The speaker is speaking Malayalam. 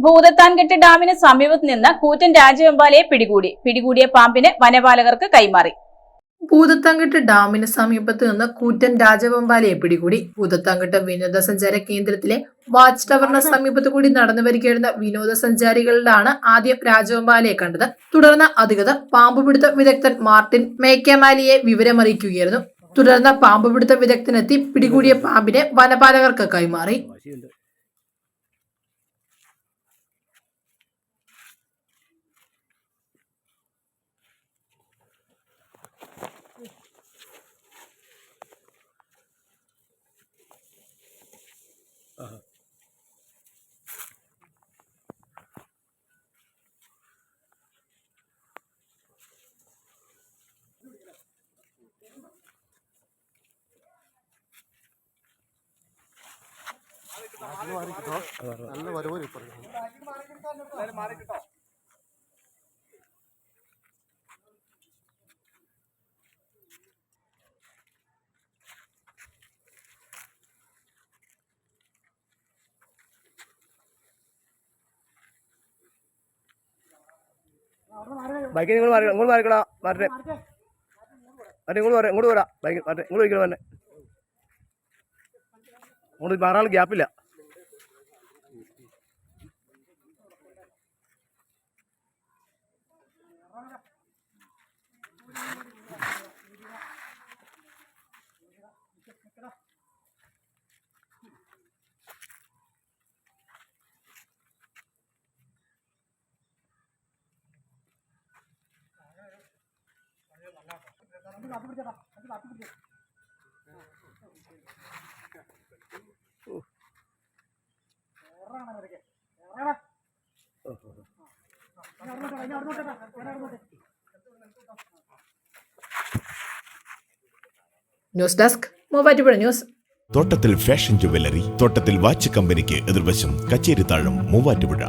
ഭൂതത്താൻകെട്ട് ഡാമിന് സമീപത്ത് നിന്ന് കൂറ്റൻ രാജവെമ്പാലയെ പിടികൂടിയ പാമ്പിനെ വനപാലകർക്ക് കൈമാറി. ഭൂതത്താൻകെട്ട് ഡാമിന് സമീപത്ത് നിന്ന് കൂറ്റൻ രാജവെമ്പാലയെ പിടികൂടി. ഭൂതത്താൻകെട്ട് വിനോദസഞ്ചാര കേന്ദ്രത്തിലെ വാച്ച് ടവറിന് സമീപത്ത് കൂടി നടന്നു വരികയായിരുന്ന വിനോദസഞ്ചാരികളിലാണ് ആദ്യം രാജവെമ്പാലയെ കണ്ടത്. തുടർന്ന് അധികൃതർ പാമ്പുപിടുത്ത വിദഗ്ധൻ മാർട്ടിൻ മേക്കമാലിയെ വിവരമറിയിക്കുകയായിരുന്നു. തുടർന്ന് പാമ്പുപിടുത്ത വിദഗ്ധനെത്തി പിടികൂടിയ പാമ്പിനെ വനപാലകർക്ക് കൈമാറി. നല്ല വരവോ ബൈക്കിൽ ഇങ്ങോട്ട് മാറിക്കടാ മാറ്റേ ഇങ്ങോട്ട് വരാം ബൈക്ക് മാറ്റേ ഇങ്ങോട്ട് വയ്ക്കണം തന്നെ അങ്ങോട്ട് മാറാൻ ഗ്യാപ്പില്ല. News desk Muvattupuzha news. തോട്ടത്തിൽ ഫാഷൻ ജുവല്ലറി, തോട്ടത്തിൽ വാച്ച് കമ്പനിക്ക് എതിർവശം, കച്ചേരിത്താഴം, മൂവാറ്റുപുഴ.